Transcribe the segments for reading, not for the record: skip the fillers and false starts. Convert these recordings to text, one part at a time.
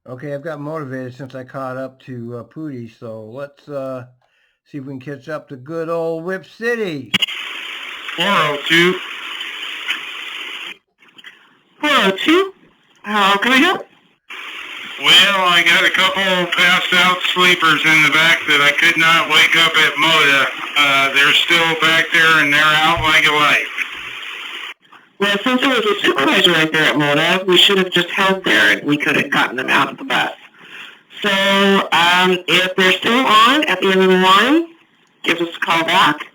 Okay, I've got motivated since I caught up to Pootie, so let's see if we can catch up to good old Whip City. 402. 402? How can I help? Well, I got a couple passed out sleepers in the back that I could not wake up at MODA. They're still back there and they're out like a light. Well, since there was a supervisor right there at MODA, we should have just held there and we could have gotten them out of the bus. So, if they're still on at the end of the line, give us a call back.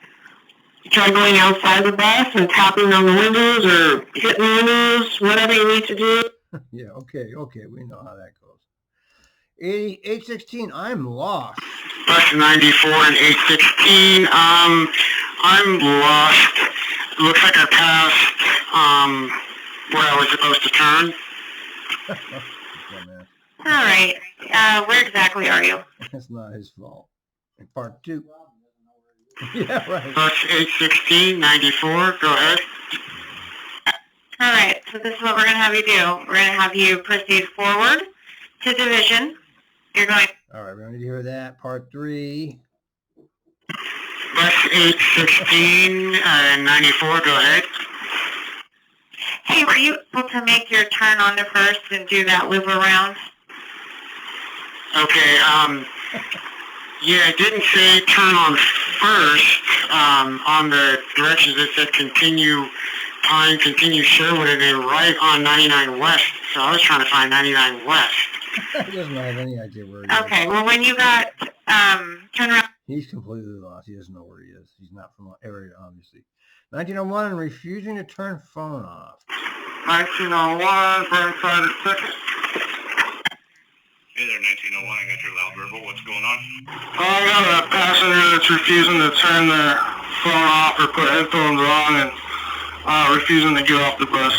Try going outside the bus and tapping on the windows or hitting the windows, whatever you need to do. Yeah, okay, we know how that goes. 816, I'm lost. Bus 94 and 816, I'm lost. Looks like I passed, where I was supposed to turn. All right, where exactly are you? That's not his fault. In part 2. Yeah, right. Bus 816, 94, go ahead. All right, so this is what we're going to have you do. We're going to have you proceed forward to division. You're going... All right, we don't need to hear that. Part 3. Bus 816, 94, go ahead. Hey, were you able to make your turn on the first and do that loop around? Okay, yeah, it didn't say turn on first. On the directions it said continue Pine, continue Sherwood, and then right on 99 West. So I was trying to find 99 West. He doesn't have any idea where he is. Okay, well when you got, turn around. He's completely lost. He doesn't know where he is. He's not from the area, obviously. 1901 and refusing to turn phone off. 1901, right side of second. Hey there, 1901. I got your loud verbal. What's going on? I got a passenger that's refusing to turn their phone off or put headphones on and refusing to get off the bus.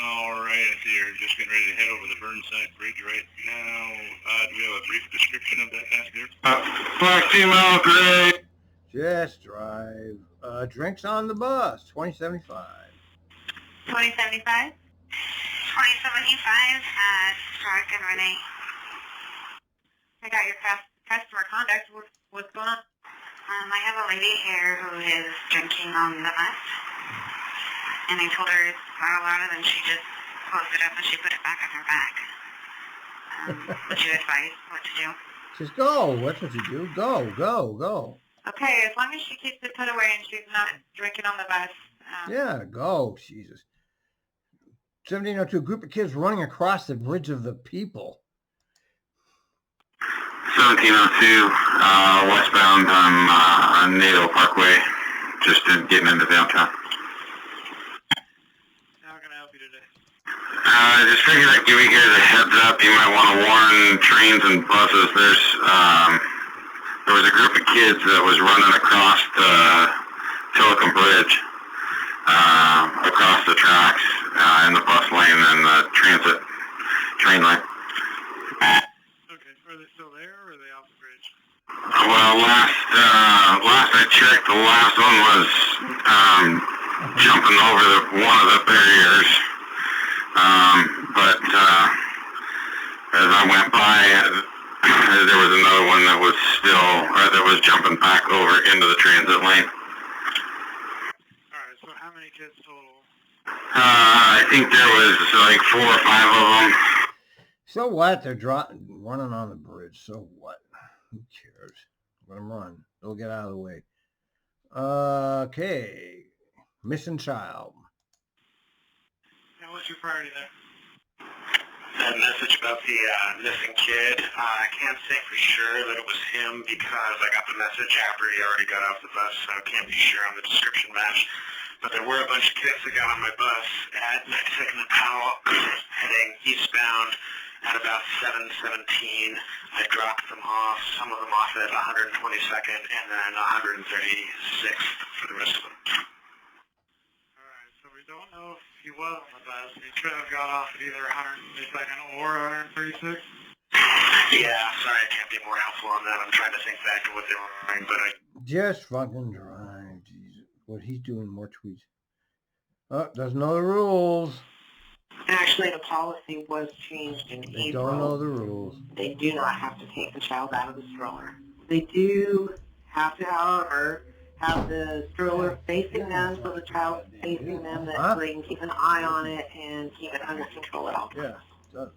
All right, I see you're just getting ready to head over the Burnside Bridge right now. Do we have a brief description of that passenger? Black female, gray. Just drive. Drinks on the bus. 2075. 2075? 2075, Stark and Renee. I got your customer contact. What's going on? I have a lady here who is drinking on the bus. And I told her it's not allowed, and she just closed it up and she put it back on her back. Would you advise what to do? Just go. That's what you do. Go. Okay, as long as she keeps it put away and she's not drinking on the bus. Yeah, go. Jesus. 1702, group of kids running across the bridge of the people. 1702, westbound on NATO Parkway, just getting into downtown. How can I help you today? Just figured I'd give you guys a heads up. You might want to warn trains and buses. There was a group of kids that was running across the Tilikum Bridge, across the tracks, in the bus lane and the transit train lane. Okay, are they still there or are they off the bridge? Well, last I checked, the last one was jumping over one of the barriers. But as I went by, there was another one that was jumping back over into the transit lane. Alright, so how many kids total? I think there was like 4 or 5 of them. So what? They're running on the bridge. So what? Who cares? Let them run. They'll get out of the way. Okay. Missing child. Now, what's your priority there? That message about the missing kid, I can't say for sure that it was him because I got the message after he already got off the bus, so I can't be sure on the description match. But there were a bunch of kids that got on my bus at 92nd and Powell, heading eastbound at about 7:17. I dropped them off, some of them off at 122nd and then 136th for the rest of them. Alright, so we don't know if he was on the bus. He could have got off at either 122nd or 136th. Yeah, sorry I can't be more helpful on that. I'm trying to think back to what they were wearing, but Just fucking drive. Jesus. What he's doing, more tweets. Oh, doesn't know the rules. Actually, the policy was changed in They April. don't know the rules. They do not have to take the child out of the stroller. They do have to, however, have the stroller facing them, so the child's facing them, so they can keep an eye on it and keep it under control at all times. Yeah, it does.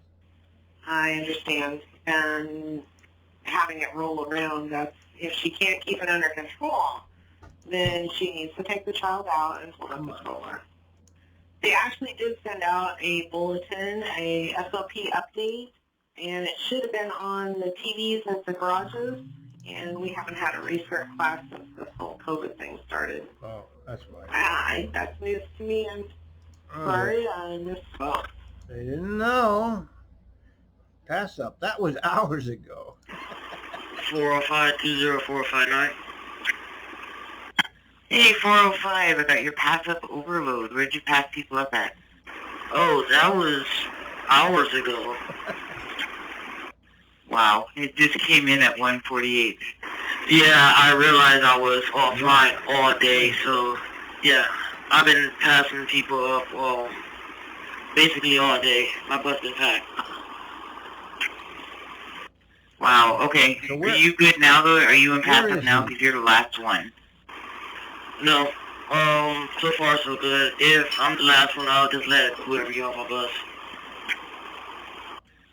I understand. And having it roll around, that's, if she can't keep it under control, then she needs to take the child out and pull up the stroller. They actually did send out a bulletin, a SOP update, and it should have been on the TVs at the garages, and we haven't had a restart class since this whole COVID thing started. Oh, that's right. That's news to me. I'm sorry, I missed both. They didn't know. Pass up. That was hours ago. 405-20459. Hey, 405, I got your pass up overload. Where'd you pass people up at? Oh, that was hours ago. Wow, it just came in at 148. Yeah, I realized I was offline all day, so yeah, I've been passing people up basically all day. My bus been packed. Wow, okay. So are you good now, though? Are you in pass up now? he? Because you're the last one. No, so far so good. If I'm the last one, I'll just let whoever get off my bus.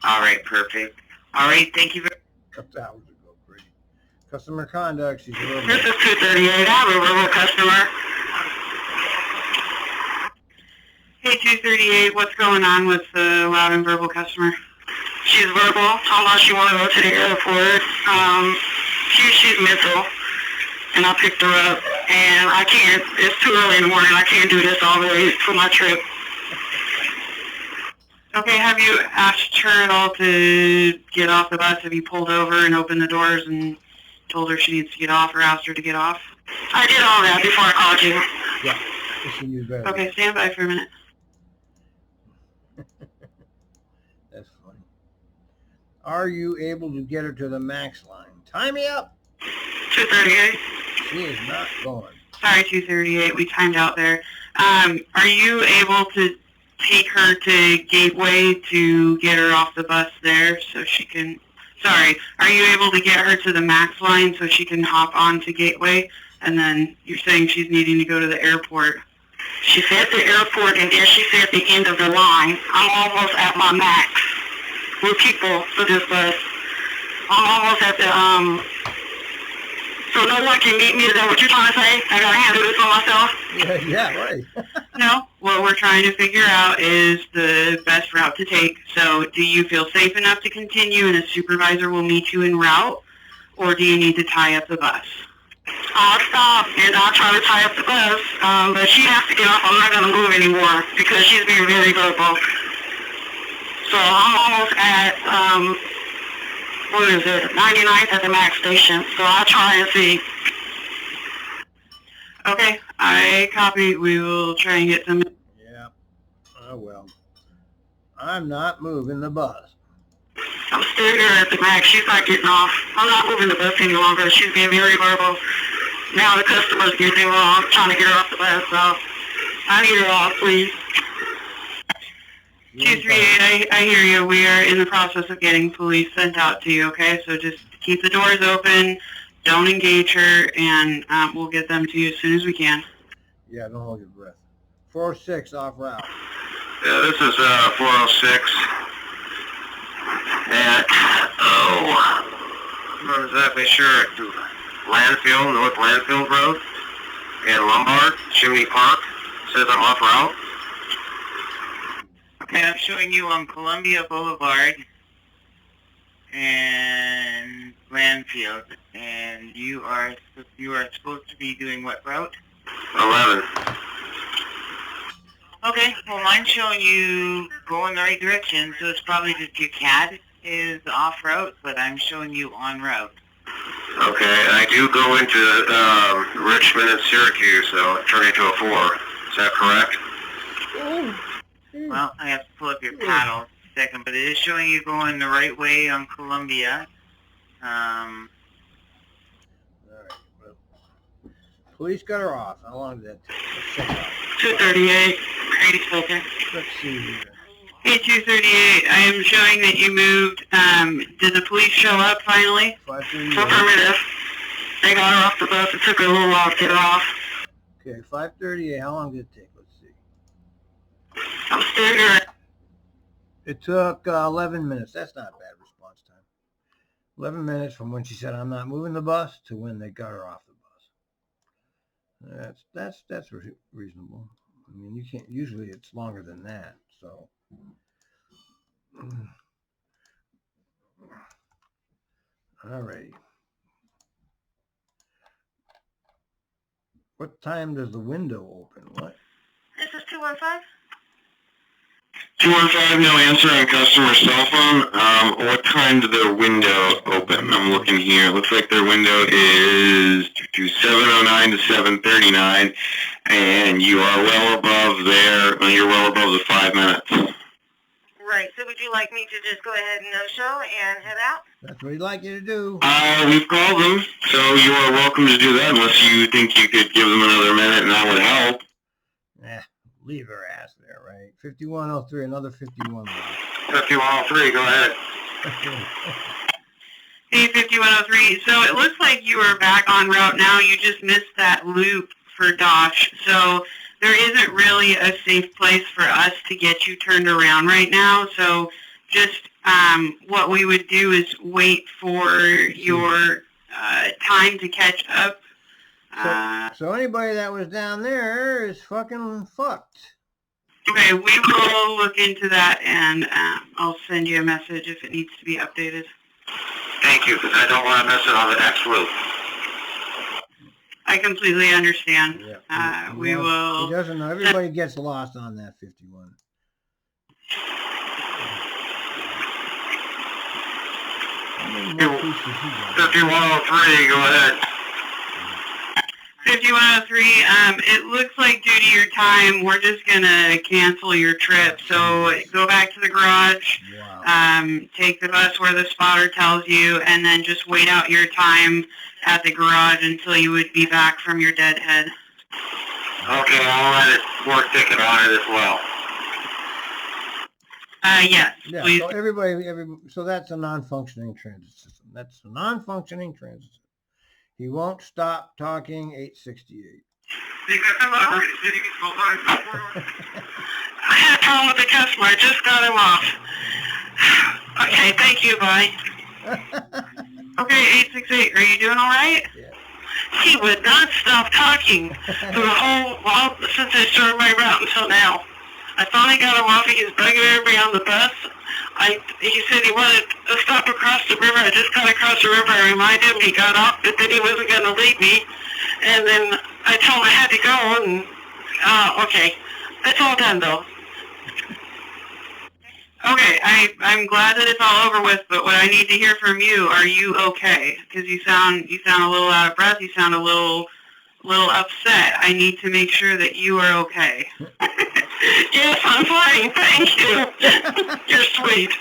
Alright, perfect. Alright, thank you very much. That's hours ago, Brady. Customer conduct, she's a little This is 238. I have a verbal customer. Hey, 238, what's going on with the loud and verbal customer? She's verbal. How much she want to go to the airport? She's mental, and I picked her up, and I can't. It's too early in the morning. I can't do this all the way for my trip. Okay, have you asked her at all to get off the bus? Have you pulled over and opened the doors and told her she needs to get off or asked her to get off? I did all that before I called you. Yeah, she knew better. Okay, stand by for a minute. That's funny. Are you able to get her to the max line? Tie me up. 238. She is not going. Sorry, 238, we timed out there. Are you able to take her to Gateway to get her off the bus there so she can... Sorry, are you able to get her to the max line so she can hop on to Gateway? And then you're saying she's needing to go to the airport. She said the airport, and then she said the end of the line. I'm almost at my max with people for this bus. I'm almost at the, so no one can meet me. Is that what you're trying to say? I gotta handle this on myself? Yeah, right. No, what we're trying to figure out is the best route to take. So do you feel safe enough to continue and a supervisor will meet you en route, or do you need to tie up the bus? I'll stop and I'll try to tie up the bus, but she has to get off. I'm not going to move anymore because she's being very verbal. So I'm almost at, what is it, 99th at the max station. So I'll try and see. Okay, I copy. We will try and get some. Yeah. Oh, well. I'm not moving the bus. I'm still here at the max. She's not getting off. I'm not moving the bus any longer. She's being very verbal. Now the customer's getting wrong, trying to get her off the bus. So I need her off, please. 238, I hear you. We are in the process of getting police sent out to you, okay? So just keep the doors open, don't engage her, and we'll get them to you as soon as we can. Yeah, don't hold your breath. 406 off route. Yeah, this is 406. At, I'm not exactly sure. Landfill, North Landfill Road, and Lombard, Chimney Park. Says I'm off route. Okay, I'm showing you on Columbia Boulevard and Landfield, and you are supposed to be doing what route? 11. Okay, well mine's showing you going the right direction, so it's probably just your CAD is off route, but I'm showing you on route. Okay, I do go into Richmond and Syracuse, so turn into a 4. Is that correct? Well, I have to pull up your paddle a second, but it is showing you going the right way on Columbia. All right. Well, police got her off. How long did that take? Let's check out. 238. 80 seconds. Let's see here. Hey, 238, I am showing that you moved. Did the police show up finally? 5:38. Affirmative. They got her off the bus. It took her a little while to get her off. Okay, 5:38. How long did it take? Let's see. I'm still here. It took 11 minutes. That's not a bad response time. 11 minutes from when she said, "I'm not moving the bus," to when they got her off the bus. That's reasonable. I mean, you can't. Usually, it's longer than that. So. All right. What time does the window open? What? This is 215. 215, no answer on customer cell phone. What time did their window open? I'm looking here. It looks like their window is 7:09 to 7:39, and you are well above you're well above the 5 minutes. Right. So would you like me to just go ahead and no-show and head out? That's what he'd like you to do. We've called them, so you are welcome to do that unless you think you could give them another minute and that would help. Leave her ass there, right? 5103, another 51. 5103, go ahead. Hey, 5103. So it looks like you are back on route now. You just missed that loop for Dosh. So there isn't really a safe place for us to get you turned around right now. So just what we would do is wait for your time to catch up. So anybody that was down there is fucking fucked. Okay, we will look into that, and I'll send you a message if it needs to be updated. Thank you, because I don't want to miss it on the next loop. I completely understand. Yeah. We will... He doesn't know. Everybody gets lost on that 51. 5103, go ahead. 5103, it looks like due to your time, we're just going to cancel your trip. So go back to the garage, take the bus where the spotter tells you, and then just wait out your time at the garage until you would be back from your deadhead. Okay, I'll write a work ticket on it as well. Yes, please. So so that's a non-functioning transit system. That's a non-functioning transit system. He won't stop talking. 868. I had a problem with the customer. I just got him off. Okay, thank you, bye. Okay, 868, are you doing all right? Yeah. He would not stop talking since I started my route until now. I finally got him off. He was begging everybody on the bus. He said he wanted to stop across the river. I just got across the river. I reminded him he got off, but then he wasn't going to leave me. And then I told him I had to go, and okay. That's all done, though. Okay, I'm glad that it's all over with, but what I need to hear from you, are you okay? Because you sound a little out of breath. You sound a little upset. I need to make sure that you are okay. Yes, I'm fine. Thank you. You're sweet.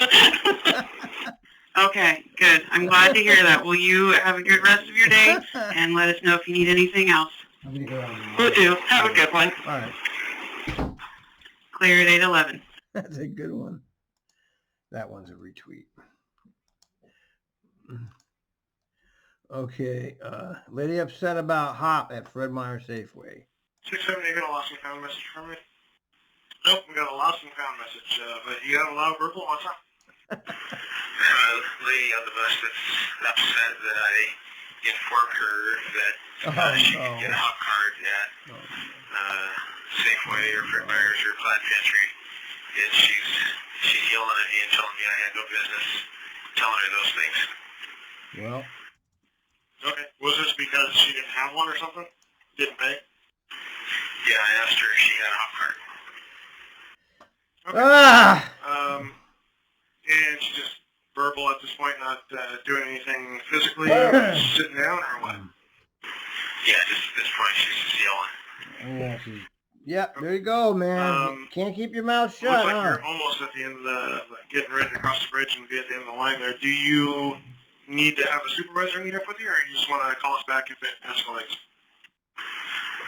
Okay, good. I'm glad to hear that. Will you have a good rest of your day and let us know if you need anything else? Will do. Have a good one. All right. Clear at 811. That's a good one. That one's a retweet. Okay. Lady upset about Hop at Fred Meyer Safeway. 670, you got a lost and found message from me? Nope, we got a lost and found message, but you got a loud verbal, what's up? Lady on the bus that's upset that I informed her that she could get a hot card at Safeway or Fred Meyer's or Plaid Pantry, and she's yelling at me and telling me I had no business telling her those things. Well. Okay, was this because she didn't have one or something? Didn't pay? Yeah, I asked her if she had a hot card. Okay. And she's just verbal at this point, not doing anything physically, or just sitting down, or what? Yeah, just at this point, she's just yelling. Yeah, there you go, man. Can't keep your mouth shut, looks like you're almost at the end of getting ready to cross the bridge and be at the end of the line there. Do you need to have a supervisor meet up with you, or you just want to call us back if it escalates?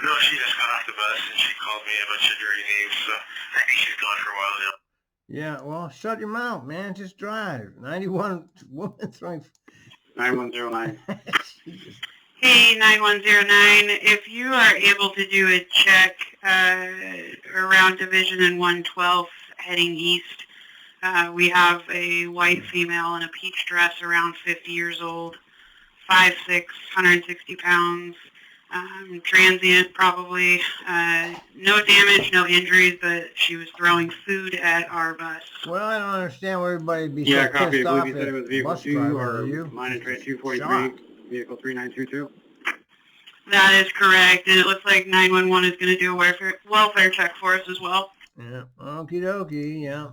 No, she just got off the bus and she called me a bunch of dirty names, so I think she's gone for a while now. Yeah, well, shut your mouth, man. Just drive. 91 woman throwing. 9109. Jesus. Hey, 9109, if you are able to do a check around Division and 112 heading east, we have a white female in a peach dress around 50 years old, 5'6", 160 pounds, transient probably, no damage, no injuries, but she was throwing food at our bus. Well, I don't understand why everybody be Yeah, so copy. pissed I off believe you said it was at vehicle bus 2 driver, or are you? line and train 243, Shot. vehicle 3922. That is correct, and it looks like 911 is going to do a welfare check for us as well. Yeah, okie dokie, yeah.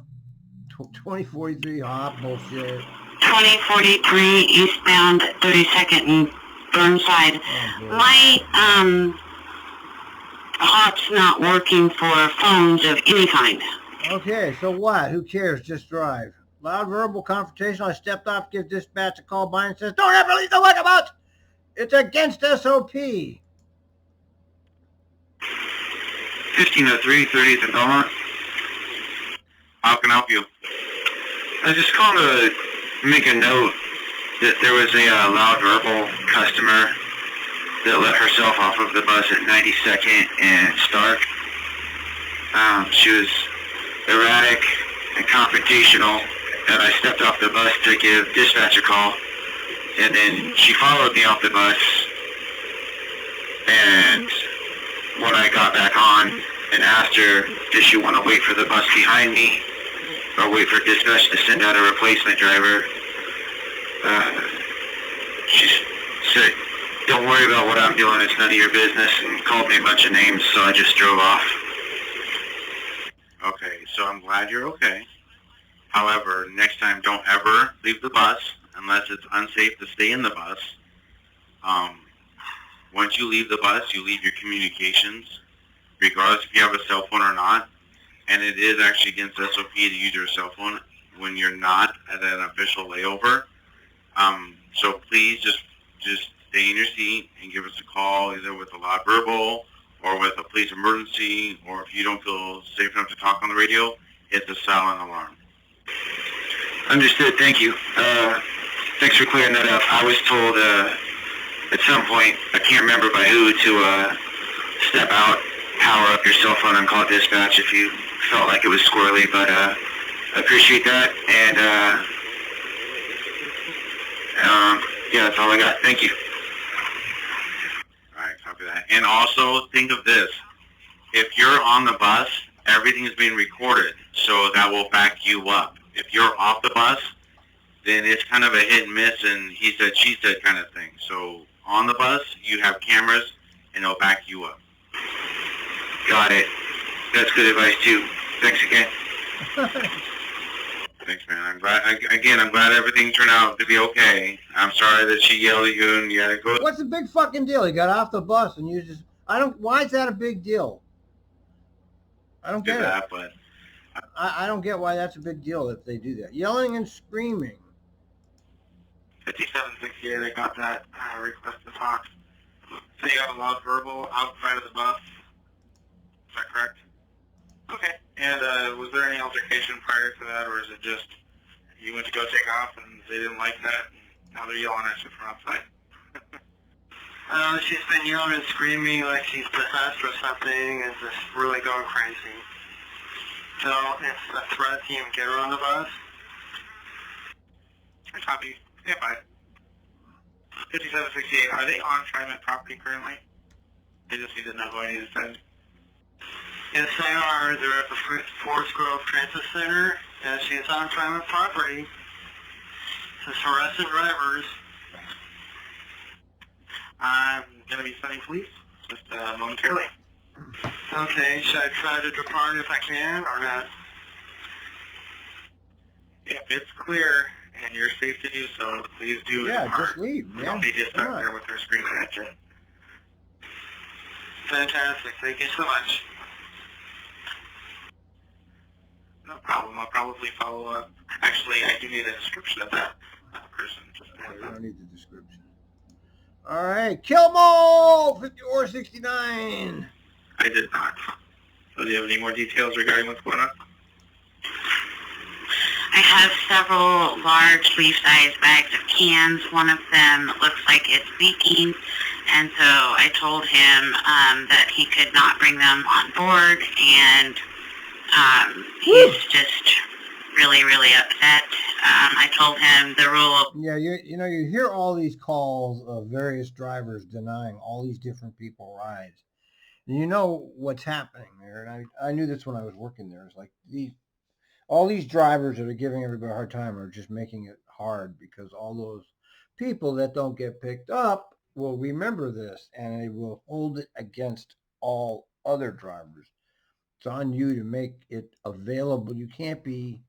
2043 Hop, bullshit. 2043 eastbound 32nd and Burnside. Oh, My Hop's not working for phones of any kind. okay, so what? Who cares? Just drive. Loud verbal confrontational. I stepped off, give dispatch a call. Bynon says, don't ever leave the walkabout. It's against SOP. 1503, 30th and Belmont. How can I help you? I just called to make a note that there was a loud verbal customer that let herself off of the bus at 92nd and Stark. She was erratic and confrontational, and I stepped off the bus to give dispatch a call, and then she followed me off the bus, and when I got back on and asked her, did she want to wait for the bus behind me or wait for dispatch to send out a replacement driver, she said, don't worry about what I'm doing, it's none of your business, and called me a bunch of names, so I just drove off. Okay, so I'm glad you're okay. However, next time don't ever leave the bus unless it's unsafe to stay in the bus. Once you leave the bus, you leave your communications, regardless if you have a cell phone or not, and it is actually against SOP to use your cell phone when you're not at an official layover. So please just stay in your seat and give us a call, either with a loud verbal or with a police emergency, or if you don't feel safe enough to talk on the radio, hit the silent alarm. Understood, thank you. Thanks for clearing that up. I was told at some point, I can't remember by who, to step out, power up your cell phone and call dispatch if you felt like it was squirrely, but I appreciate that, and yeah, that's all I got. Thank you. All right, copy that. And also, think of this. If you're on the bus, everything is being recorded, so that will back you up. If you're off the bus, then it's kind of a hit and miss and he said, she said kind of thing. So on the bus, you have cameras, and they'll back you up. Got it. That's good advice, too. Thanks again. Thanks, man. I'm glad everything turned out to be okay. I'm sorry that she yelled at you and you had to go. What's the big fucking deal? He got off the bus and you just, why is that a big deal? I don't get it. But I don't get why that's a big deal if they do that. Yelling and screaming. 5768, I got that request to talk. So you got a loud verbal outside of the bus. Is that correct? Okay. And was there any altercation prior to that, or is it just you went to go take off and they didn't like that, and now they're yelling at you from outside? She's been yelling and screaming like she's possessed or something, and just really going crazy. So it's a threat to even get her on the bus. I copy. Yeah, bye. 5768, are they on TRIMET property currently? They just need to know who I need to send. Yes, they are. They're at the Forest Grove Transit Center, and she's on TRIMET property. She's harassing drivers. I'm going to be sending police just momentarily. Okay, should I try to depart if I can, or not? If it's clear and you're safe to do so, please do Yeah, depart. just leave, man. Don't be just Come stuck on. there with her screaming at you. Fantastic. Thank you so much. No problem. I'll probably follow up. Actually, I do need a description of that person. Just I don't need the description. All right, kill 'em all! 5469. I did not. So do you have any more details regarding what's going on? I have several large leaf-sized bags of cans. One of them looks like it's leaking, and so I told him that he could not bring them on board, and he's just really, really upset. I told him the rule. Yeah, you hear all these calls of various drivers denying all these different people rides. And you know what's happening there, and I knew this when I was working there. It's like all these drivers that are giving everybody a hard time are just making it hard because all those people that don't get picked up will remember this and they will hold it against all other drivers. It's on you to make it available. You can't be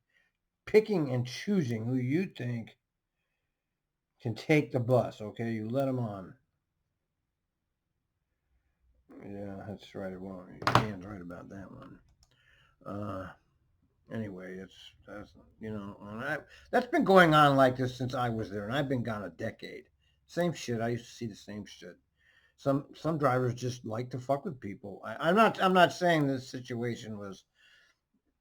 picking and choosing who you think can take the bus, okay? You let them on. Yeah, that's right. Well, Dan's right about that one. Anyway, that's been going on like this since I was there, and I've been gone a decade. Same shit. I used to see the same shit. Some drivers just like to fuck with people. I'm not saying this situation was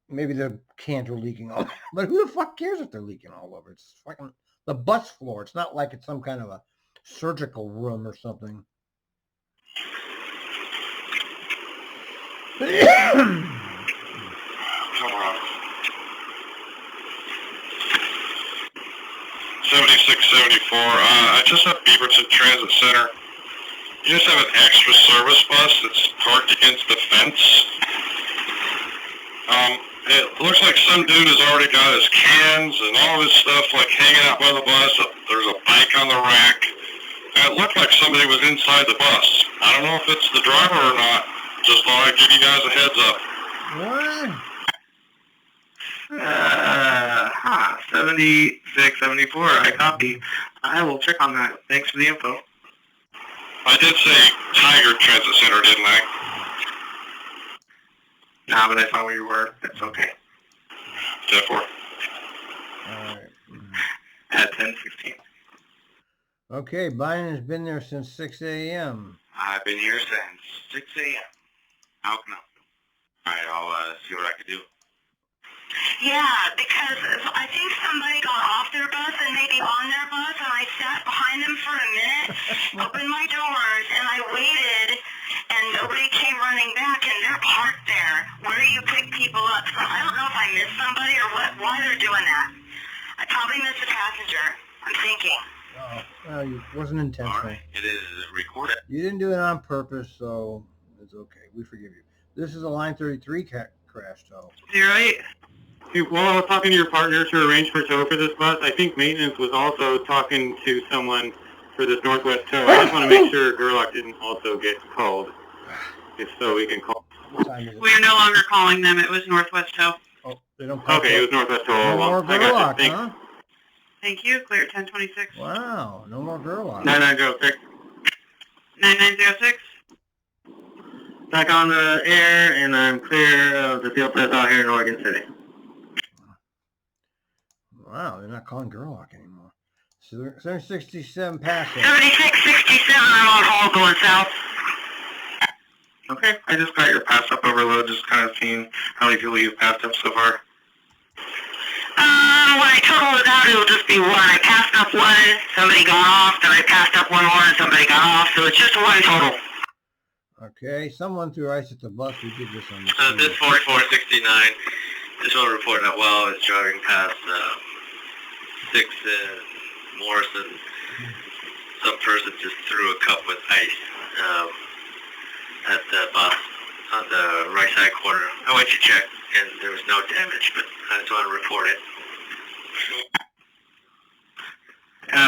maybe the cans were leaking all, but who the fuck cares if they're leaking all over? It's fucking the bus floor. It's not like it's some kind of a surgical room or something. 7674. I just have Beaverton Transit Center. You just have an extra service bus that's parked against the fence. It looks like some dude has already got his cans and all his stuff like hanging out by the bus. There's a bike on the rack. And it looked like somebody was inside the bus. I don't know if it's the driver or not. Just thought I'd give you guys a heads up. What? 7674. I copy. I will check on that. Thanks for the info. I did say Tiger Transit Center, didn't I? Nah, but I saw where you were. That's okay. 10-4. All right. At 10:16. Okay, Bynon has been there since 6 a.m. I've been here since 6 a.m. How can I help you? All right, I'll see what I can do. Yeah, because I think somebody got off their bus and maybe on their bus, and I sat behind them for a minute, opened my doors, and I waited, and nobody came running back, and they're parked there where you pick people up. So I don't know if I missed somebody or why they're doing that. I probably missed a passenger, I'm thinking. It wasn't intentional. All right, it is recorded. You didn't do it on purpose, so it's okay. We forgive you. This is a Line 33 crash, though. You're right. While I was talking to your partner to arrange for tow for this bus, I think maintenance was also talking to someone for this Northwest tow. I just want to make sure Gerlach didn't also get called. If so, we can call. What time is it? We are no longer calling them. It was Northwest Tow. Oh, they don't call Okay, it was Northwest tow all No more along. I got you. Gerlach, Thanks. huh? Thank you. Clear at 1026. Wow, no more Gerlach. 9906. 9906. Back on the air, and I'm clear of the field test out here in Oregon City. Wow, they're not calling Gerlach anymore. 767 passing. 7667. I'm on hold going south. Okay, I just got your pass up overload, just kind of seeing how many people you've passed up so far. When I total it out, it'll just be one. I passed up one, somebody got off, then I passed up one more, and somebody got off, so it's just one total. Okay, someone threw ice at the bus. We did this on the This 4469, just want to report that while I was driving past 6 Morrison, some person just threw a cup with ice at the bus on the right side corner. I went to check, and there was no damage, but I just want to report it.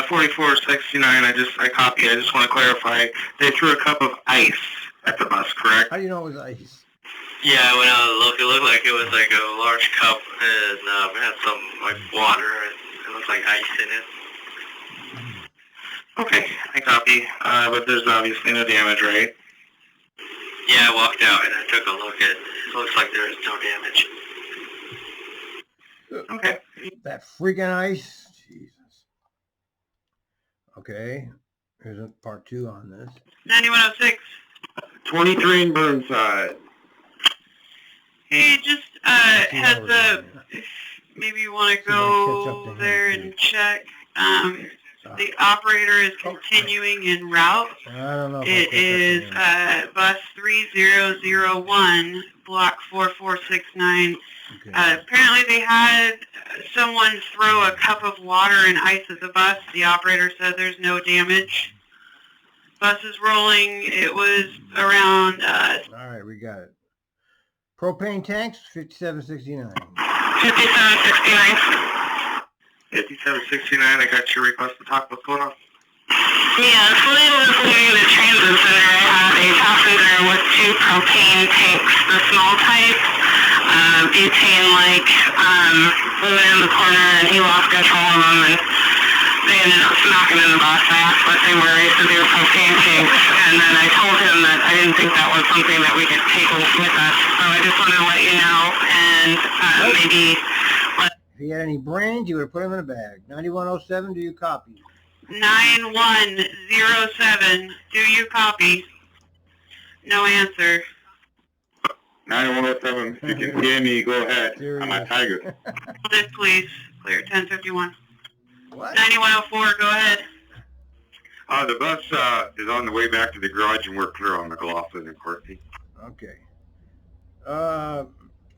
4469, I copy. I just want to clarify. They threw a cup of ice at the bus, correct? How do you know it was ice? Yeah, when I looked, it looked like it was like a large cup, and it had some like water, and it looked like ice in it. Okay, I copy. But there's obviously no damage, right? Yeah, I walked out and I took a look at it. It looks like there is no damage. Okay. That freaking ice. Jesus. Okay. Here's a part 2 on this. 9106. 23 in Burnside. Hey, just heads up. maybe you want to See if I can catch up to go him, there too. and check. The operator is continuing en route. I don't know if It is bus 3001, block 4469. Okay. Apparently they had someone throw a cup of water and ice at the bus. The operator said there's no damage. Bus is rolling. It was around... All right, we got it. Propane tanks, 5769. 5769. 5769, I got your request to talk. What's going on? Yeah, so they was leaving the transit center. I have a passenger with 2 propane tanks, the small type. Butane, like, moving in the corner, and he lost control of them, and they ended up smacking in the bus. I asked what they were. He said they were propane tanks, and then I told him that I didn't think that was something that we could take with us. So I just wanted to let you know, and maybe... If he had any brains, you would have put him in a bag. 9107, do you copy? 9107, do you copy? No answer. 9107, if you can hear me, go ahead. I'm a tiger. This, please. Clear 1051. What? 9104, go ahead. The bus is on the way back to the garage, and we're clear on McLaughlin and Courtney. Okay.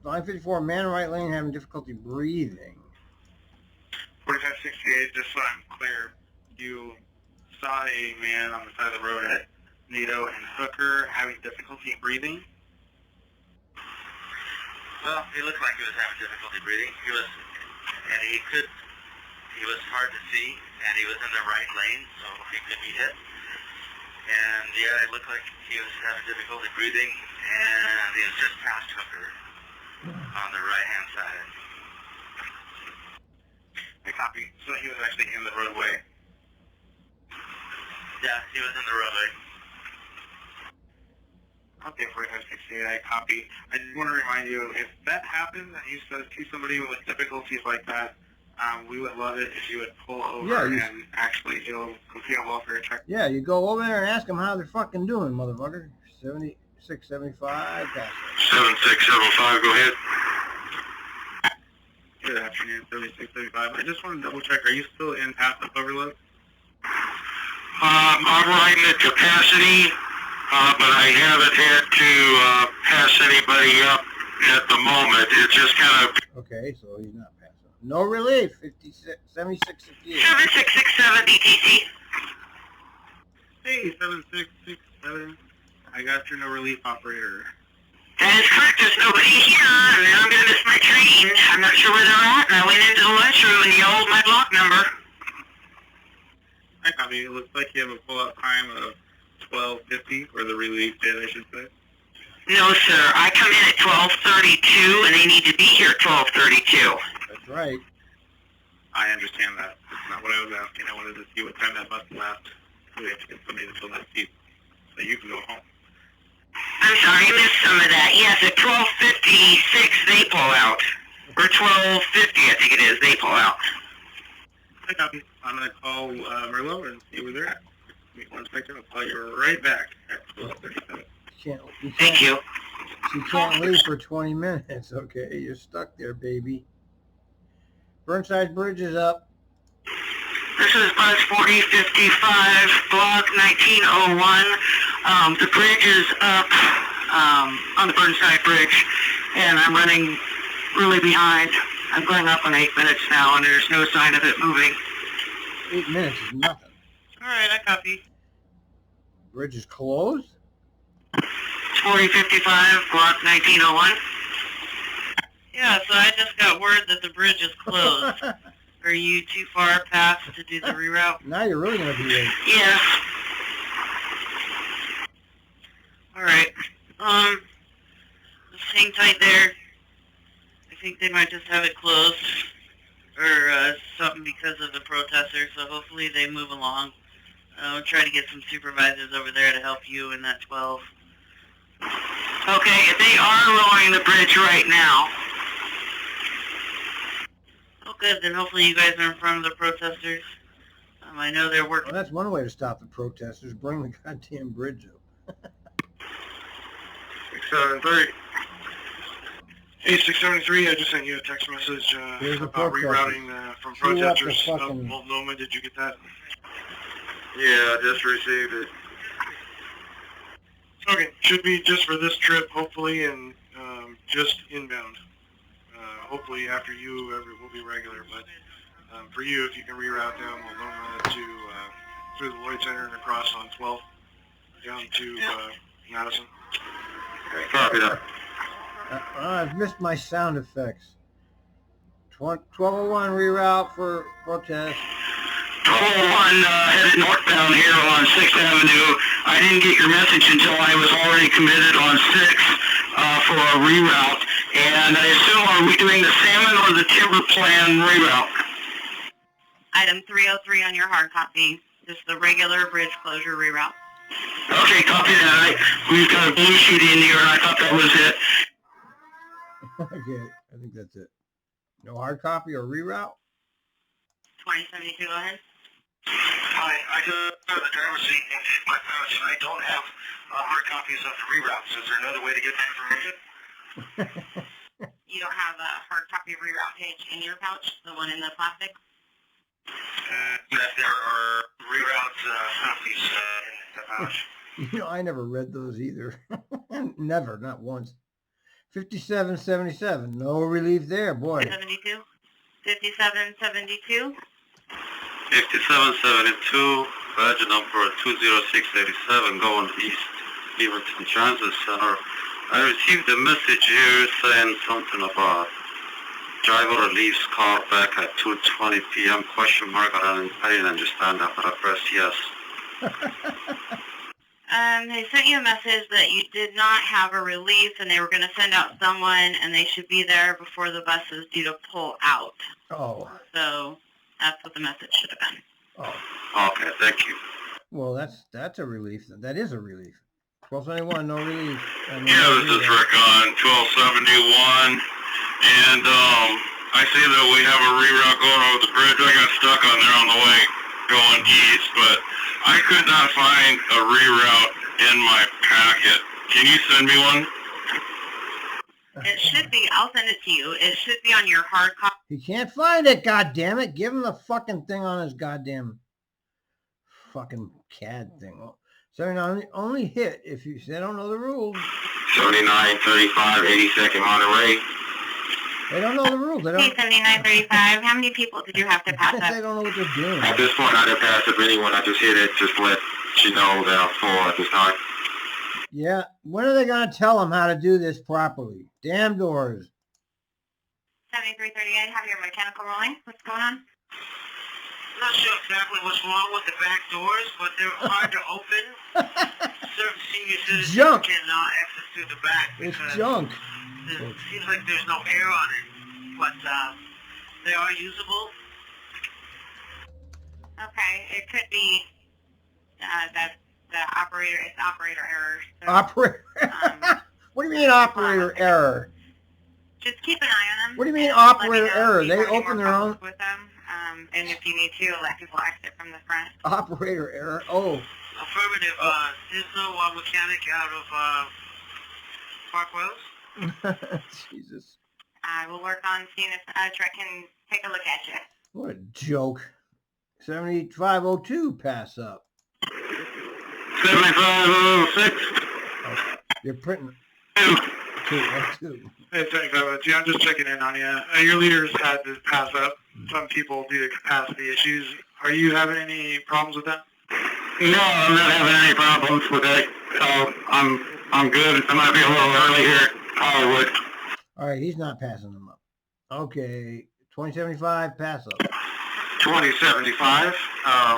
Line 54, man in right lane having difficulty breathing. 4568, just so I'm clear, you saw a man on the side of the road at Nato and Hooker having difficulty breathing? Well, he looked like he was having difficulty breathing. He was hard to see, and he was in the right lane, so he could be hit. And yeah, it looked like he was having difficulty breathing, and he was just past Hooker on the right-hand side. I copy. So he was actually in the roadway. Yeah, he was in the roadway. Okay, 4568, I copy. I just want to remind you, if that happens and you see somebody with difficulties like that, we would love it if you would pull over and actually do a complete welfare check. Yeah, you go over there and ask them how they're fucking doing, motherfucker. 7675, pass it. 7675, go ahead. Good afternoon, 3675. I just want to double check, are you still in path of overload? I'm riding at capacity, but I haven't had to pass anybody up at the moment. It's just kind of... Okay, so he's not passing. No relief, 7668. 7667 BTC. Hey, 7667. I got your no relief operator. That is correct. There's nobody here, and I'm going to miss my train. I'm not sure where they're at, and I went into the lunchroom and yelled my block number. I copy. It looks like you have a pull-out time of 12:50, or the relief date, I should say. No, sir. I come in at 12:32, and they need to be here at 12:32. That's right. I understand that. That's not what I was asking. I wanted to see what time that bus left. We have to get somebody to fill that seat so you can go home. I'm sorry, I missed some of that. Yes, at 12:56 they pull out. Or 12:50, I think it is, they pull out. I copy. I'm going to call Merlot and see where they're at. Wait 1 second. I'll call you right back at 12:37. Thank you. She can't leave for 20 minutes, okay? You're stuck there, baby. Burnside Bridge is up. This is bus 4055, block 1901. The bridge is up on the Burnside Bridge, and I'm running really behind. I'm going up on 8 minutes now, and there's no sign of it moving. 8 minutes is nothing. All right, I copy. Bridge is closed? It's 4055, block 1901. Yeah, so I just got word that the bridge is closed. Are you too far past to do the reroute? Now you're really going to be late. Yes. All right. Just hang tight there. I think they might just have it closed or something because of the protesters, so hopefully they move along. I'll try to get some supervisors over there to help you in that 12. Okay, they are lowering the bridge right now. Oh, good. Then hopefully you guys are in front of the protesters. I know they're working. Well, that's one way to stop the protesters. Bring the goddamn bridge up. 673. Hey, 673, I just sent you a text message about rerouting from protesters of Multnomah. Did you get that? Yeah, I just received it. Okay, should be just for this trip, hopefully, and just inbound. Hopefully after you, it will be regular, but for you, if you can reroute down Multnomah to through the Lloyd Center and across on 12 down to Madison. Okay, copy that. I've missed my sound effects. 1201 reroute for protest. 1201 headed northbound here on 6th Avenue. I didn't get your message until I was already committed on 6 for a reroute. And I assume, are we doing the salmon or the timber plan reroute? Item 303 on your hard copy. Just the regular bridge closure reroute. Okay, copy that. We've got a blue sheet in here, and I thought that was it. Okay, I think that's it. No hard copy or reroute? 2072, go ahead. Hi, I just have the driver's seat in my pouch, and I don't have hard copies of the reroutes. Is there another way to get that information? You don't have a hard copy reroute page in your pouch, the one in the plastic? Yes, there are reroutes copies in the pouch. You know, I never read those either. Never, not once. 5777, no relief there, boy. 72? 5772? 5772, badge number 20687, going east, Beaverton Transit Center. I received a message here saying something about driver leaves car back at 2:20 p.m. question mark. I didn't understand that, but I pressed yes. They sent you a message that you did not have a release and they were going to send out someone and they should be there before the bus is due to pull out. Oh. So that's what the message should have been. Oh. Okay, thank you. Well, that's a relief. That is a relief. 1271, no relief. Yeah, this is Rick on 1271, and I see that we have a reroute going over the bridge. I got stuck on there on the way going east, but I could not find a reroute in my packet. Can you send me one? It should be. I'll send it to you. It should be on your hard copy. He can't find it, goddammit. Give him the fucking thing on his goddamn fucking CAD thing. 79 only hit if you they don't know the rules. 79, 35, 82nd Monterey. They don't know the rules. They don't. 7935. How many people did you have to pass up? They don't know what they're doing. At this point, I didn't pass up anyone. I just hit it, just let you know that I'm full at this time. Yeah. When are they going to tell them how to do this properly? Damn doors. 7338, have your mechanical rolling. What's going on? I'm not sure exactly what's wrong with the back doors, but they're hard to open. Certain senior citizens Junk. cannot access through the back It's because junk. it seems like there's no air on it, but they are usable. Okay, it could be that the operator, it's operator error. So, Operator. What do you mean operator error? just keep an eye on them. What do you mean and let me operator know if error? you They have any open more their own problems with them. And if you need to, let people exit from the front. operator error. Oh. Affirmative. There's no mechanic out of Park Wells? Jesus. I will work on seeing if Trek can take a look at you. What a joke. 7502 pass up. 7506. Oh, you're printing. Two. Hey, thanks, I'm just checking in on you. Your leaders had to pass up some people due to capacity issues. Are you having any problems with that? No, I'm not having any problems with it. I'm good. I might be a little early here at Hollywood. All right, he's not passing them up. Okay, 2075 pass up. 2075,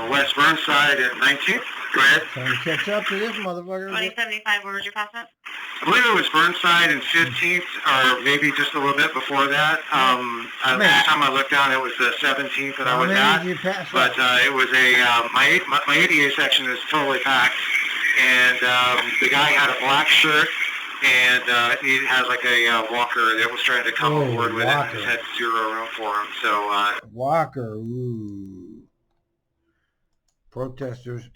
West Burnside at 19th. Go ahead. Trying to catch up to this motherfucker. 2075, where was your pass up? I believe it was Burnside and 15th, or maybe just a little bit before that. Last time I looked down, it was the 17th that I was at. Did you pass But up? it was my ADA section is totally packed, and the guy had a black shirt, and he had like a walker that was trying to come aboard with it, and just had zero room for him. So Walker, ooh. Protesters.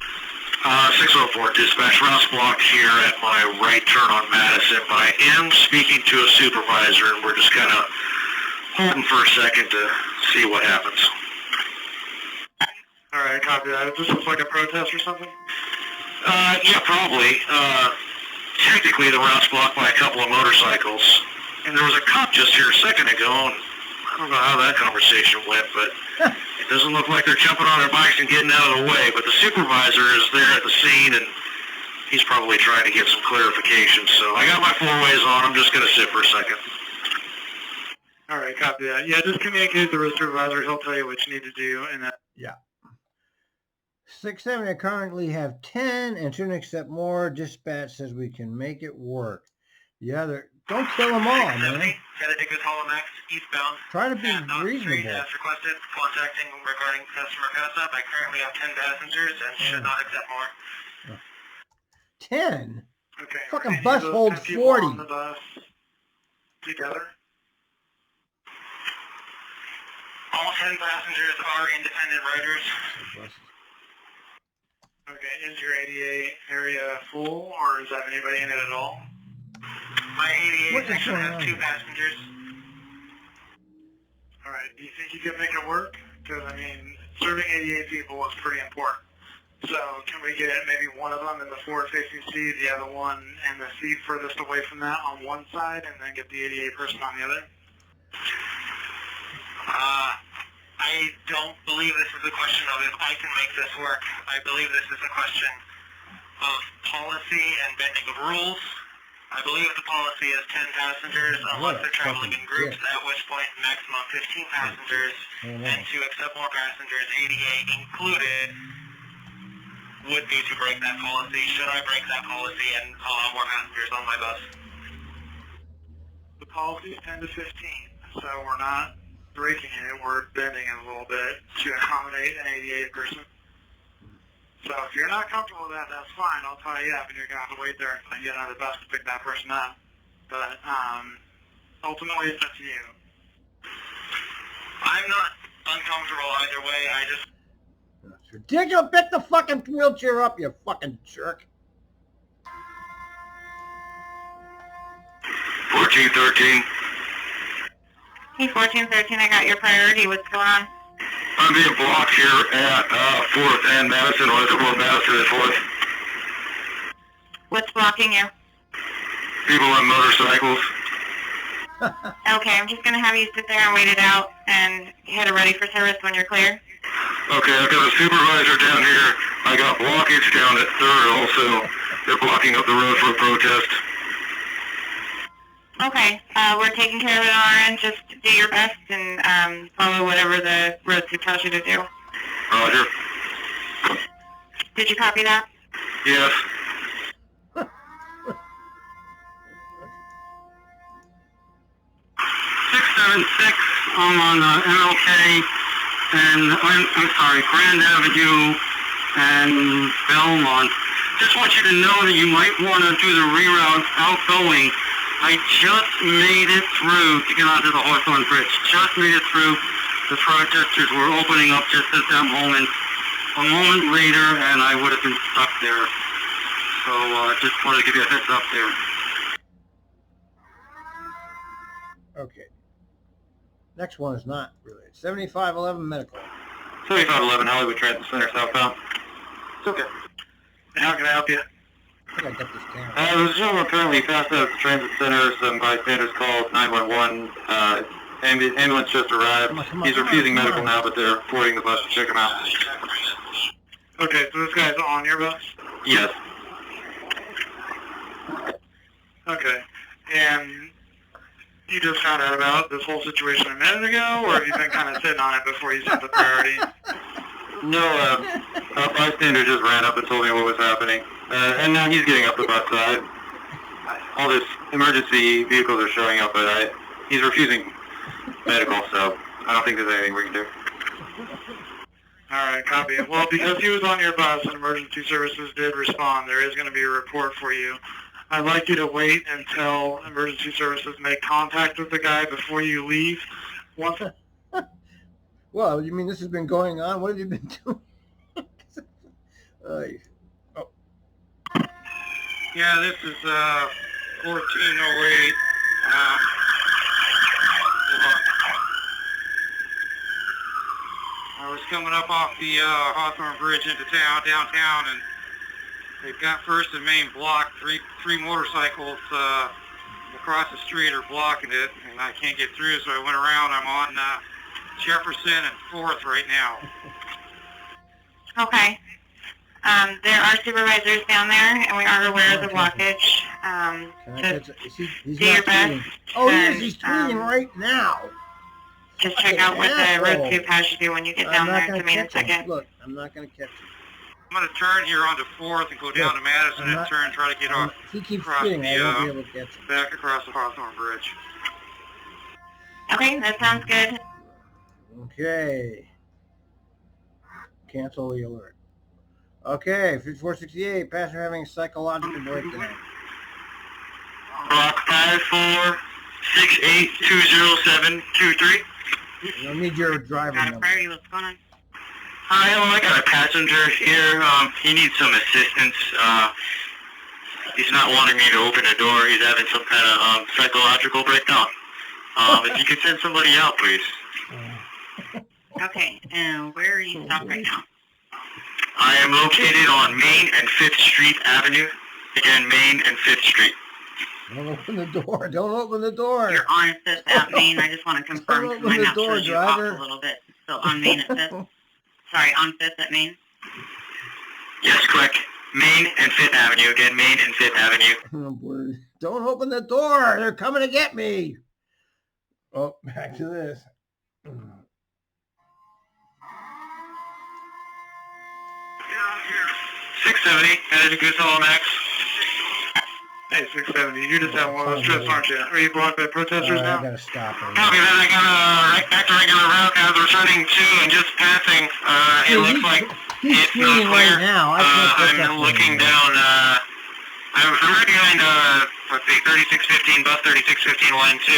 604 dispatch, route's blocked here at my right turn on Madison, but I am speaking to a supervisor, and we're just kind of holding for a second to see what happens. All right, copy that. Is this just like a protest or something? Yeah, probably. Technically, the route's blocked by a couple of motorcycles, and there was a cop just here a second ago, and I don't know how that conversation went, but it doesn't look like they're jumping on their bikes and getting out of the way, but the supervisor is there at the scene, and he's probably trying to get some clarification, so I got my four-ways on. I'm just going to sit for a second. All right, copy that. Yeah, just communicate with the supervisor. He'll tell you what you need to do, and then... Yeah. 670, I currently have 10 and shouldn't accept more. Dispatch says we can make it work. Yeah, don't kill them all, man. Heather Dickers Hollow Max, eastbound. Try to be reasonable. As requested, contacting regarding customer pass-up. I currently have 10 passengers and should not accept more. 10? Okay. Fucking bus holds 40. On the bus together? All 10 passengers are independent riders. Okay, is your 88 area full, or is that anybody in it at all? My 88 section has 2 passengers. All right, do you think you can make it work? Because, I mean, serving 88 people is pretty important. So, can we get maybe one of them in the forward-facing seat, the other one in the seat furthest away from that on one side, and then get the 88 person on the other? I don't believe this is a question of if I can make this work. I believe this is a question of policy and bending of rules. I believe the policy is 10 passengers unless they're traveling in groups, at which point maximum 15 passengers, and to accept more passengers, 88 included, would be to break that policy. Should I break that policy and allow more passengers on my bus? The policy is 10 to 15, so we're not breaking it, we're bending it a little bit to accommodate an 88 person. So if you're not comfortable with that, that's fine. I'll tie you up and you're going to have to wait there until you get another bus to pick that person up. But ultimately it's up to you. I'm not uncomfortable either way. I just... That's ridiculous. Pick the fucking wheelchair up, you fucking jerk. 1413. Hey, 1413, I got your priority. What's going on? I'm being blocked here at 4th and Madison, or the 4th Madison and 4th. What's blocking you? People on motorcycles. Okay, I'm just going to have you sit there and wait it out and hit a ready for service when you're clear. Okay, I've got a supervisor down here. I got blockage down at 3rd also. They're blocking up the road for a protest. Okay, we're taking care of it on our end. Just do your best and follow whatever the road crew tells you to do. Roger. Did you copy that? Yes. 676, I'm on MLK, and I'm sorry, Grand Avenue and Belmont. Just want you to know that you might want to do the reroute outgoing. I just made it through to get onto the Hawthorne Bridge. Just made it through. The protesters were opening up just at that moment. A moment later, and I would have been stuck there. So just wanted to give you a heads up there. Okay. Next one is not related. 7511 medical. 7511 Hollywood Transit Center southbound. It's okay. How can I help you? I think I got this down. There's a gentleman currently passed out at the transit center. Some bystanders called 911. Ambulance just arrived. He's refusing medical now, but they're boarding the bus to check him out. Okay, so this guy's on your bus? Yes. Okay. And you just found out about this whole situation a minute ago, or have you been kind of sitting on it before you set the priority? No, a bystander just ran up and told me what was happening. And now he's getting up the bus. All this emergency vehicles are showing up, but he's refusing medical, so I don't think there's anything we can do. All right, copy. Well, because he was on your bus and emergency services did respond, there is going to be a report for you. I'd like you to wait until emergency services make contact with the guy before you leave. Once. Well, you mean this has been going on? What have you been doing? Yeah, this is 1408. I was coming up off the Hawthorne Bridge into downtown, and they've got First and Main blocked. Three motorcycles across the street are blocking it, and I can't get through, so I went around. I'm on Jefferson and 4th right now. Okay. There are supervisors down there, and we are aware of the blockage. He's do your not best. tweeting. Oh, yes, he's tweeting right now. Just check out what the road soup has you do when you get down there to Main and 2nd. Look, I'm not going to catch him. I'm going to turn here onto 4th and go down to Madison and try to get off. He keeps tweeting. I won't be able to catch him. Back across the Hawthorne Bridge. Okay, that sounds good. Okay. Cancel the alert. Okay, 5468, passenger having psychological breakdown. Block 546820723. You don't need your driver Got a number. priority. What's going on? Hi, I got a passenger here. He needs some assistance. He's not wanting me to open the door. He's having some kind of psychological breakdown. If you could send somebody out, please. Okay, and where are you stopped right now? I am located on Main and 5th Street Avenue. Again, Main and 5th Street. Don't open the door. Don't open the door. You're on 5th at Main. I just want to confirm because my map shows you off a little bit. So on Main at 5th. Sorry, on 5th at Main. Yes, correct. Main and 5th Avenue. Again, Main and 5th Avenue. Oh, boy. Don't open the door. They're coming to get me. Oh, back to this. 670, headed to Goose Hollow Max. Hey, 670, you just have one of those trips, aren't you? Are you blocked by protesters now? I gotta stop him. Copy that, I got right back to regular route as returning to and just passing. It looks like it's not clear. Right now. I'm looking down, I'm right behind, let's see, 3615, bus 3615, line 2,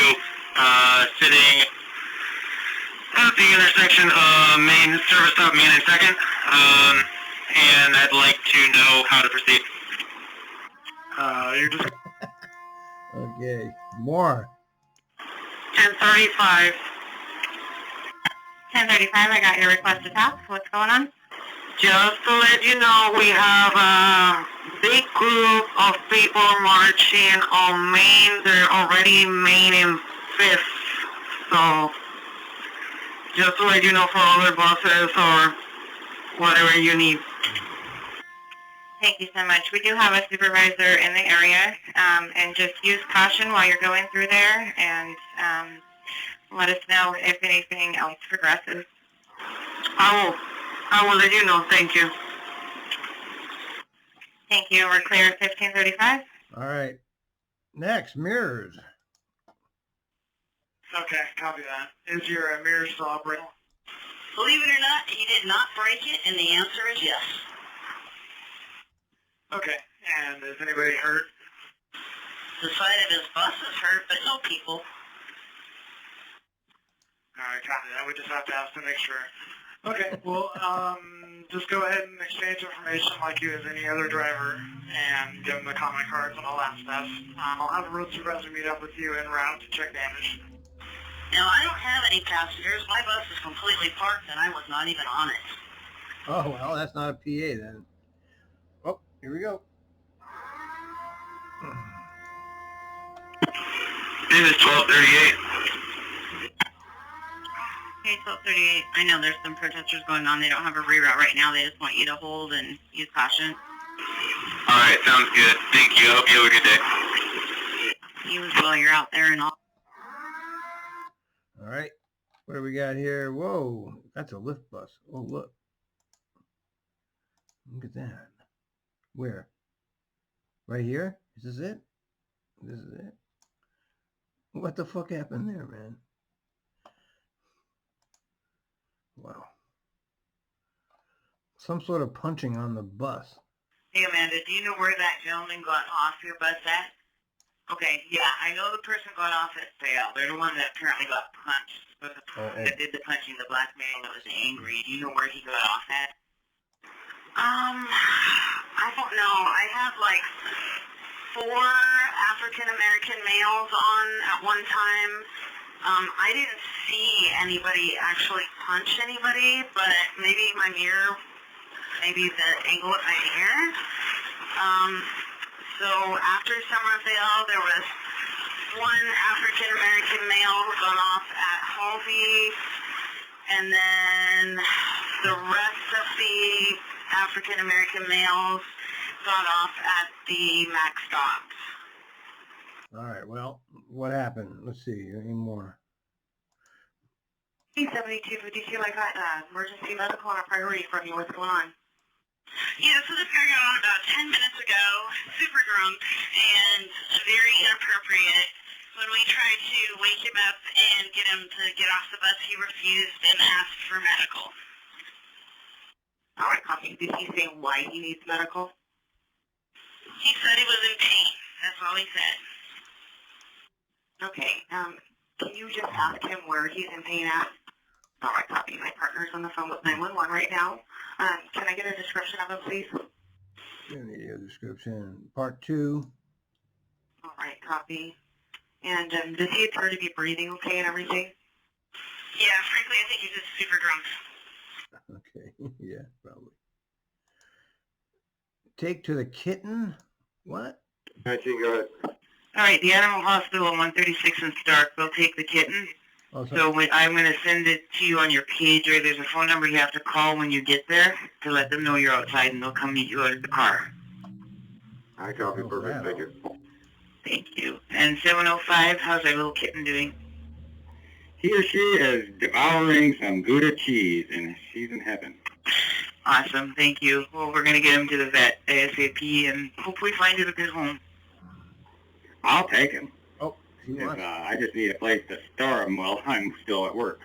sitting at the intersection of Main, service stop Main and 2nd, and I'd like to know how to proceed. You're just... Okay, more. 1035. 1035, I got your request to talk. What's going on? Just to let you know, we have a big group of people marching on Main. They're already Main and 5th. So, just to let you know for other buses or whatever you need. Thank you so much. We do have a supervisor in the area, and just use caution while you're going through there, and let us know if anything else progresses. I will let you know. Thank you. Thank you. We're clear at 1535. All right. Next, mirrors. Okay, copy that. Is your mirror still operating? Believe it or not, he did not break it, and the answer is yes. Okay, and is anybody hurt? The side of his bus is hurt, but no people. Alright, copy that. We just have to ask to make sure. Okay, well, just go ahead and exchange information like you as any other driver and give them the comment cards and all that stuff. I'll have a road supervisor meet up with you en route to check damage. Now, I don't have any passengers. My bus is completely parked, and I was not even on it. Oh, well, that's not a PA then. Oh, here we go. This is 1238. Okay, 1238. I know there's some protesters going on. They don't have a reroute right now. They just want you to hold and use caution. All right, sounds good. Thank you. I hope you have a good day. You as well. You're out there and all. All right. What do we got here? Whoa, that's a lift bus. Oh, look. Look at that. Where? Right here? Is this it? This is it? What the fuck happened there, man? Wow. Some sort of punching on the bus. Hey, Amanda, do you know where that gentleman got off your bus at? Okay, yeah, I know the person got off at Sale. They're the one that apparently got punched. But the person that did the punching, the black man that was angry, do you know where he got off at? I don't know. I have, like, 4 African American males on at one time. I didn't see anybody actually punch anybody, but maybe my mirror, maybe the angle of my mirror. So after Somerville, there was 1 African American male who got off at Halsey, and then the rest of the African American males got off at the Mac stops. All right. Well, what happened? Let's see. Any more? 7252, I got emergency medical and a priority from you. What's going on? Yeah, so this guy got on about 10 minutes ago, super drunk and very inappropriate. When we tried to wake him up and get him to get off the bus, he refused and asked for medical. All right, copy. Did he say why he needs medical? He said he was in pain. That's all he said. Okay, can you just ask him where he's in pain at? All right, copy. My partner's on the phone with 911 right now. Can I get a description of him, please? Video description. Part 2. All right, copy. And does he appear to be breathing okay and everything? Yeah, frankly, I think he's just super drunk. Okay. Yeah, probably. Take to the kitten. What? I think go ahead. All right, the Animal Hospital on 136 in Stark will take the kitten. Oh, So I'm going to send it to you on your pager. There's a phone number you have to call when you get there to let them know you're outside, and they'll come meet you out at the car. I copy. Oh, Perfect. wow. Thank you. Thank you. And 705, how's our little kitten doing? He or she is devouring some Gouda cheese, and she's in heaven. Awesome, thank you. Well, we're going to get him to the vet ASAP and hopefully find him a good home. I'll take him. Oh, he wants. I just need a place to store him while I'm still at work.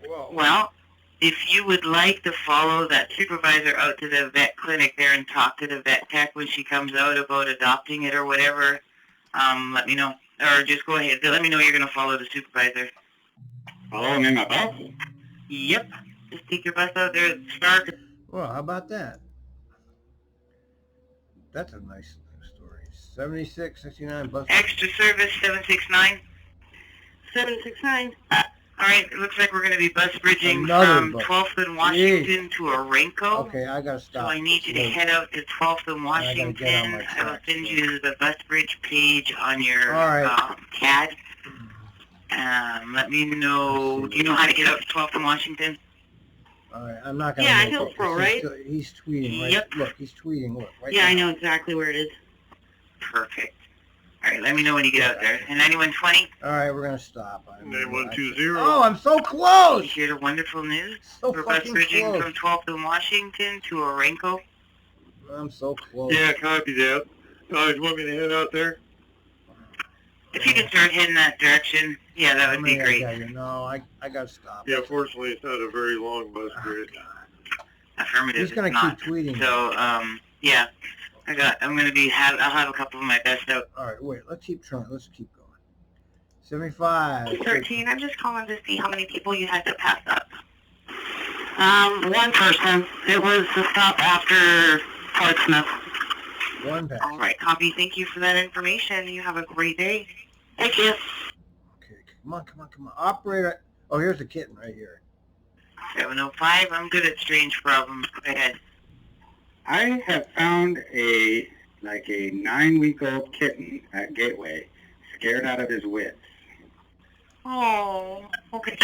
Whoa. Well, if you would like to follow that supervisor out to the vet clinic there and talk to the vet tech when she comes out about adopting it or whatever, let me know. Or just go ahead. Let me know you're going to follow the supervisor. Follow him in my bus? Yep. Just take your bus out there at Stark. Well, how about that? That's a nice story. 7669 bus. Extra service 769. 769. All right, it looks like we're going to be bus bridging Another from bus. 12th and Washington to Orenco. Okay, I gotta So stop. I need you to head out to 12th and I gotta get on Washington. my I will tracks. send you the bus bridge page on your All right. CAD. Let me know. Do you know how to get out to 12th and Washington? All right, I'm not gonna. Yeah, make it, Hillsborough, 'cause right? He's tweeting. Right, Yep. Look, he's tweeting. Look, right Yeah, I now. know exactly where it is. Perfect. All right, let me know when you get out there. And 9120? All right, we're gonna stop. 9120. Oh, I'm so close. You hear the wonderful news? So We're bus fucking bridging close. from 12th and Washington to Orenco. I'm so close. Yeah, copy that. You want me to head out there? If you can start heading that direction, yeah, that would be I great. tell you, no, I gotta stop. Yeah, fortunately, it's not a very long bus Oh, bridge. God. Affirmative. He's gonna it's not. keep tweeting. So, yeah, I'm gonna be. I'll have a couple of my best out. All right, wait. Let's keep trying. Let's keep going. 75. 13. I'm just calling to see how many people you had to pass up. One person. It was the stop after Portsmouth. One pass. All right, copy. Thank you for that information. You have a great day. Thank you. Okay, come on. Operator. Oh, here's the kitten right here. 705. I'm good at strange problems. Go ahead. I have found a 9-week-old kitten at Gateway, scared out of his wits. Oh, okay.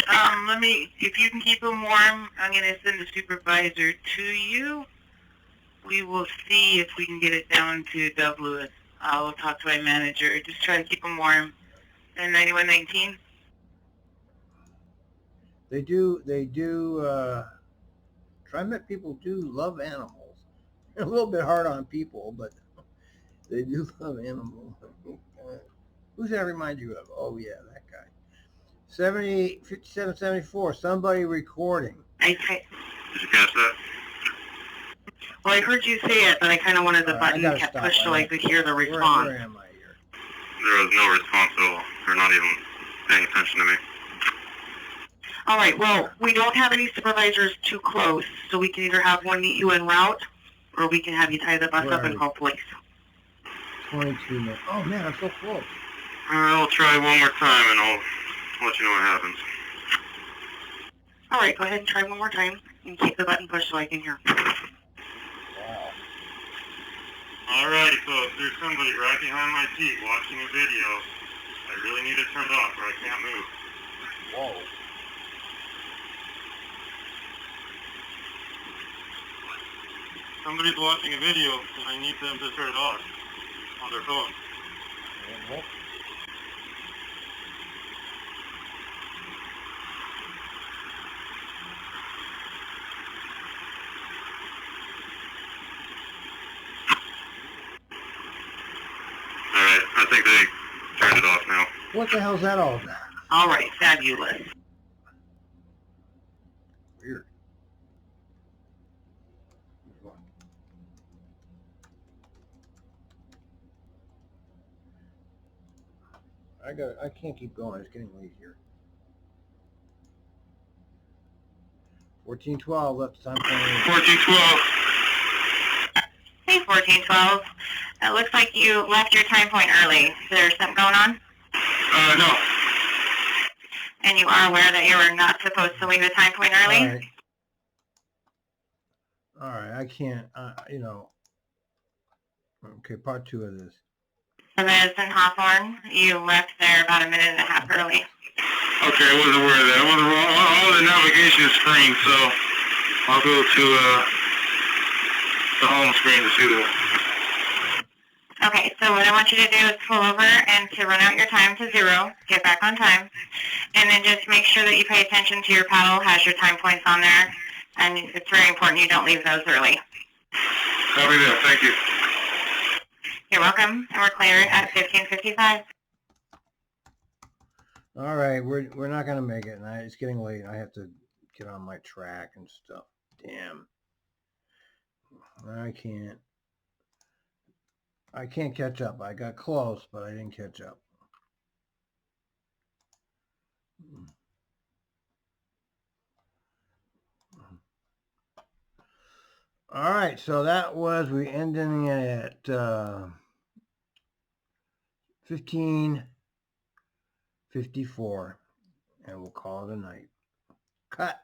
If you can keep him warm, I'm gonna send the supervisor to you. We will see if we can get it down to Dove Lewis. I'll talk to my manager. Just try to keep him warm. And 9119? They do, TRIMET people do love animals. They're a little bit hard on people, but they do love animals. Who's that remind you of? Oh, yeah, that guy. 5774, somebody recording. Did you catch that? Well, I heard you say it, but I kind of wanted the button kept pushed so I could hear the response. Where am I here? There was no response at all. They're not even paying attention to me. All right, well, we don't have any supervisors too close, so we can either have one meet you en route, or we can have you tie the bus Where up are and you? call police. 22 minutes. Oh man, I'm so close. I'll try one more time and I'll let you know what happens. All right, go ahead and try one more time and keep the button pushed so I can hear. Wow. Alrighty, folks, there's somebody right behind my seat watching a video. I really need to turn it off or I can't move. Whoa. Somebody's watching a video and I need them to turn it off on their phone. Well, Alright, I think they turned it off now. what the hell's that all about? All right, fabulous. Weird. I can't keep going. It's getting late here. 14:12 left time. 1412. Hey, 1412. It looks like you left your time point early. Is there something going on? No. And you are aware that you are not supposed to leave a time point early? All right. I can't, you know. Okay, part 2 of this. The Madison Hawthorne, you left there about a minute and a half early. Okay, I wasn't aware of that. I wasn't all the navigation is screen, so I'll go to the home screen to see that. Okay, so what I want you to do is pull over and to run out your time to 0, get back on time, and then just make sure that you pay attention to your paddle, has your time points on there, and it's very important you don't leave those early. Copy that, thank you. You're welcome, and we're clear at 15:55. All right, we're not gonna make it. It's getting late. I have to get on my track and stuff. Damn. I can't catch up. I got close, but I didn't catch up. All right, so that was, we ending at 15:54, and we'll call it a night. Cut.